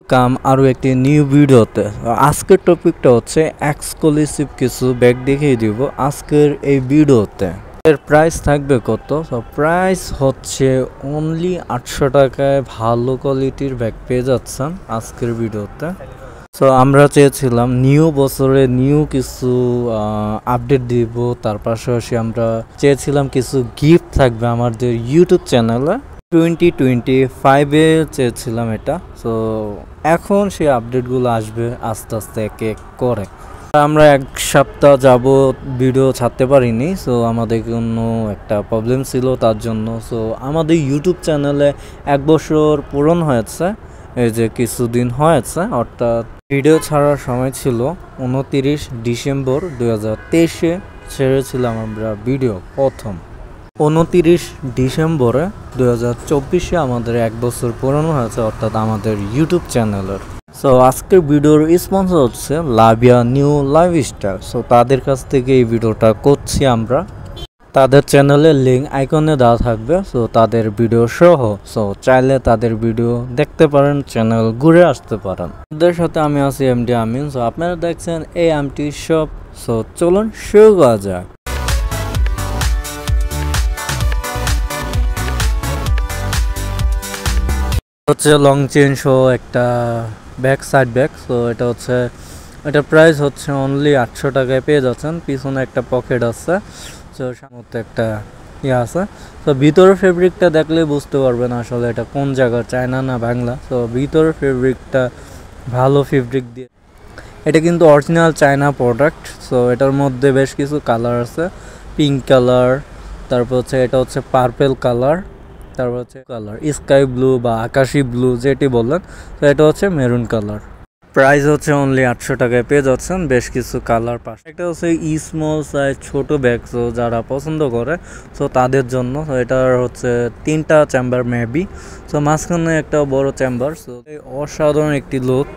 কাম আরও একটি নিউ ভিডিওতে। আজকের টপিকটা হচ্ছে এক্সক্লুসিভ কিছু ব্যাগ দেখিয়ে দিব আজকের এই ভিডিওতে। এর প্রাইস থাকবে কত? প্রাইস হচ্ছে অনলি 800 টাকায় ভালো কোয়ালিটির ব্যাগ পেয়ে যাচ্ছেন আজকের ভিডিওতে। আমরা চেয়েছিলাম নিউ বছরে নিউ কিছু আপডেট দিব, তার পাশাপাশি আমরা চেয়েছিলাম কিছু গিফট থাকবে আমাদের ইউটিউব চ্যানেলে 2025-এ চেয়েছিলাম এটা। এখন সেই আপডেটগুলো আসবে আস্তে আস্তে এক এক করে। আমরা এক সপ্তাহ যাব ভিডিও ছাড়তে পারিনি, আমাদের কোনো একটা প্রবলেম ছিল তার জন্য। আমাদের ইউটিউব চ্যানেলে 1 বছর পূরণ হয়েছে, এই যে কিছুদিন হয়েছে, অর্থাৎ ভিডিও ছাড়ার সময় ছিল 29 ডিসেম্বর 2023-এ ছেড়েছিলাম আমরা ভিডিও প্রথম। 29 ডিসেম্বরে 2024-এ আমাদের 1 বছর পুরানো হয়েছে, অর্থাৎ আমাদের ইউটিউব চ্যানেলের। আজকের ভিডিওর স্পন্সর হচ্ছে লাভিয়া নিউ লাইফস্টাইল। তাদের কাছ থেকে এই ভিডিওটা করছি আমরা। তাদের চ্যানেলের লিঙ্ক আইকনে দেওয়া থাকবে, তাদের ভিডিও সহ। চাইলে তাদের ভিডিও দেখতে পারেন, চ্যানেল ঘুরে আসতে পারেন। তাদের সাথে আমি আছি এমডি আমিন। আপনারা দেখছেন এই আমটি শপ। চলুন শুরু করা যাক। হচ্ছে লং চেন সহ একটা ব্যাক সাইড ব্যাগ। এটা প্রাইস হচ্ছে অনলি 800 টাকায় পেয়ে যাচ্ছেন। পিছনে একটা পকেট আছে, সামনে একটা আছে। ভিতরের ফেব্রিকটা দেখলে বুঝতে পারবেন আসলে এটা কোন জায়গার, চায়না না বাংলা। ভিতরের ফেব্রিকটা ভালো ফেব্রিক দিয়ে, এটা কিন্তু অরিজিনাল চায়না প্রোডাক্ট। এটার মধ্যে বেশ কিছু কালার আছে, পিঙ্ক কালার, তারপর হচ্ছে এটা হচ্ছে পার্পেল কালার, তারপর হচ্ছে কালার স্কাই ব্লু বা আকাশি ব্লু যেটি বললেন। এটা হচ্ছে মেরুন কালার। প্রাইস হচ্ছে অনলি 800 টাকায় পেয়ে যাচ্ছেন। বেশ কিছু কালার পাশ, একটা হচ্ছে স্মল সাইজ ছোট ব্যাগ, যারা পছন্দ করে তাদের জন্য। এটার হচ্ছে 3টা চেম্বার মেবি, মাঝখানে একটা বড় চেম্বার। অসাধারণ একটি লুক।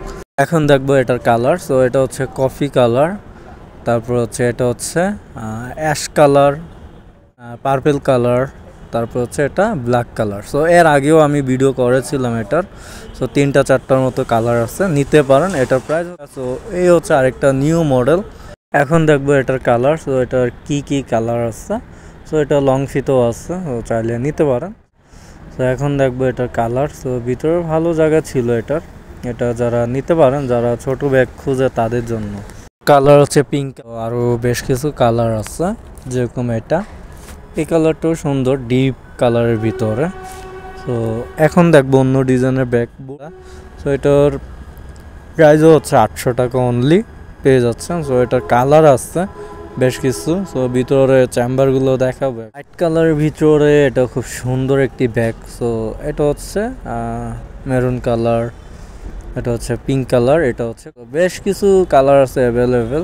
এখন দেখবো এটার কালার। এটা হচ্ছে কফি কালার, তারপর হচ্ছে এটা হচ্ছে অ্যাশ কালার, পার্পেল কালার, তারপর হচ্ছে এটা ব্ল্যাক কালার। এর আগেও আমি ভিডিও করেছিলাম এটার। 3টা 4টার মতো কালার আছে, নিতে পারেন। এটার প্রাইস এই হচ্ছে আরেকটা নিউ মডেল। এখন দেখবো এটার কালার। এটার কি কালার আছে। এটা লং ফিতও আছে, চাইলে নিতে পারেন। এখন দেখবো এটার কালার। ভিতরে ভালো জায়গা ছিল এটার। এটা যারা নিতে পারেন, যারা ছোট ব্যাগ খুঁজে তাদের জন্য। কালার হচ্ছে পিঙ্ক, আরও বেশ কিছু কালার আছে, যেরকম এটা। এই কালারটাও সুন্দর, ডিপ কালারের ভিতরে। এখন দেখবো অন্য ডিজাইনের ব্যাগগুলো। এটার প্রাইসও হচ্ছে 800 টাকা অনলি পেয়ে যাচ্ছেন। এটার কালার আছে বেশ কিছু। ভিতরে চেম্বারগুলো দেখাবো। হোয়াইট কালারের ভিতরে এটা খুব সুন্দর একটি ব্যাগ। এটা হচ্ছে মেরুন কালার, এটা হচ্ছে পিঙ্ক কালার, এটা হচ্ছে বেশ কিছু কালার আছে অ্যাভেলেবেল।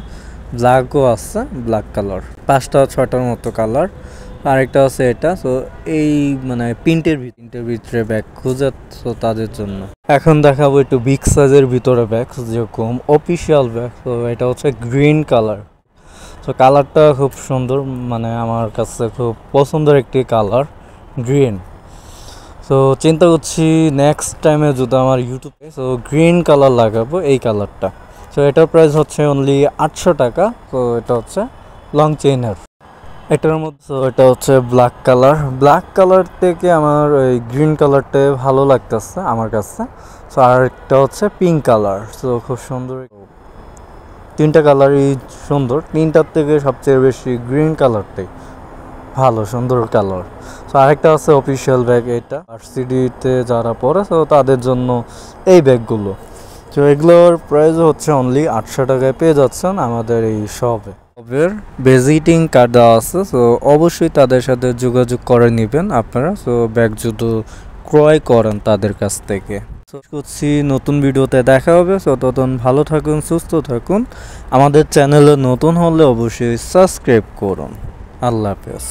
ব্ল্যাকও আছে, ব্ল্যাক কালার 5টা 6টার মতো কালার। আরেকটা আছে এটা। এই মানে প্রিন্টের ভিতরে ব্যাগ খুঁজে তাদের জন্য। এখন দেখাবো একটু বিগ সাইজের ভিতরে ব্যাগ, যেরকম অফিসিয়াল ব্যাগ। এটা হচ্ছে গ্রিন কালার। কালারটা খুব সুন্দর, মানে আমার কাছে খুব পছন্দের একটি কালার, গ্রিন। চিন্তা করছি নেক্সট টাইমে যদি আমার ইউটিউবে গ্রিন কালার লাগাবো, এই কালারটা। এটার প্রাইস হচ্ছে অনলি 800 টাকা। এটা হচ্ছে লং চেইনের। এটার মধ্যে এটা হচ্ছে ব্ল্যাক কালার থেকে আমার ওই গ্রিন কালারটা ভালো লাগতেছে আমার কাছে। আর একটা হচ্ছে পিঙ্ক কালার। খুব সুন্দর, 3টা কালারই সুন্দর। 3টার থেকে সবচেয়ে বেশি গ্রিন কালারটাই ভালো, সুন্দর কালার। আরেকটা আছে অফিসিয়াল ব্যাগ, এটা ভার্সিটিতে যারা পড়ে তাদের জন্য এই ব্যাগগুলো। এগুলোর প্রাইস হচ্ছে অনলি 800 টাকায় পেয়ে যাচ্ছেন আমাদের এই শপে। ভিজিটিং কার্ড দেওয়া আছে, অবশ্যই তাদের সাথে যোগাযোগ করে নেবেন আপনারা। ব্যাগ যদি ক্রয় করেন তাদের কাছ থেকে। করছি নতুন ভিডিওতে দেখা হবে। ততক্ষণ ভালো থাকুন, সুস্থ থাকুন। আমাদের চ্যানেলে নতুন হলে অবশ্যই সাবস্ক্রাইব করুন। আল্লাহ হাফেজ।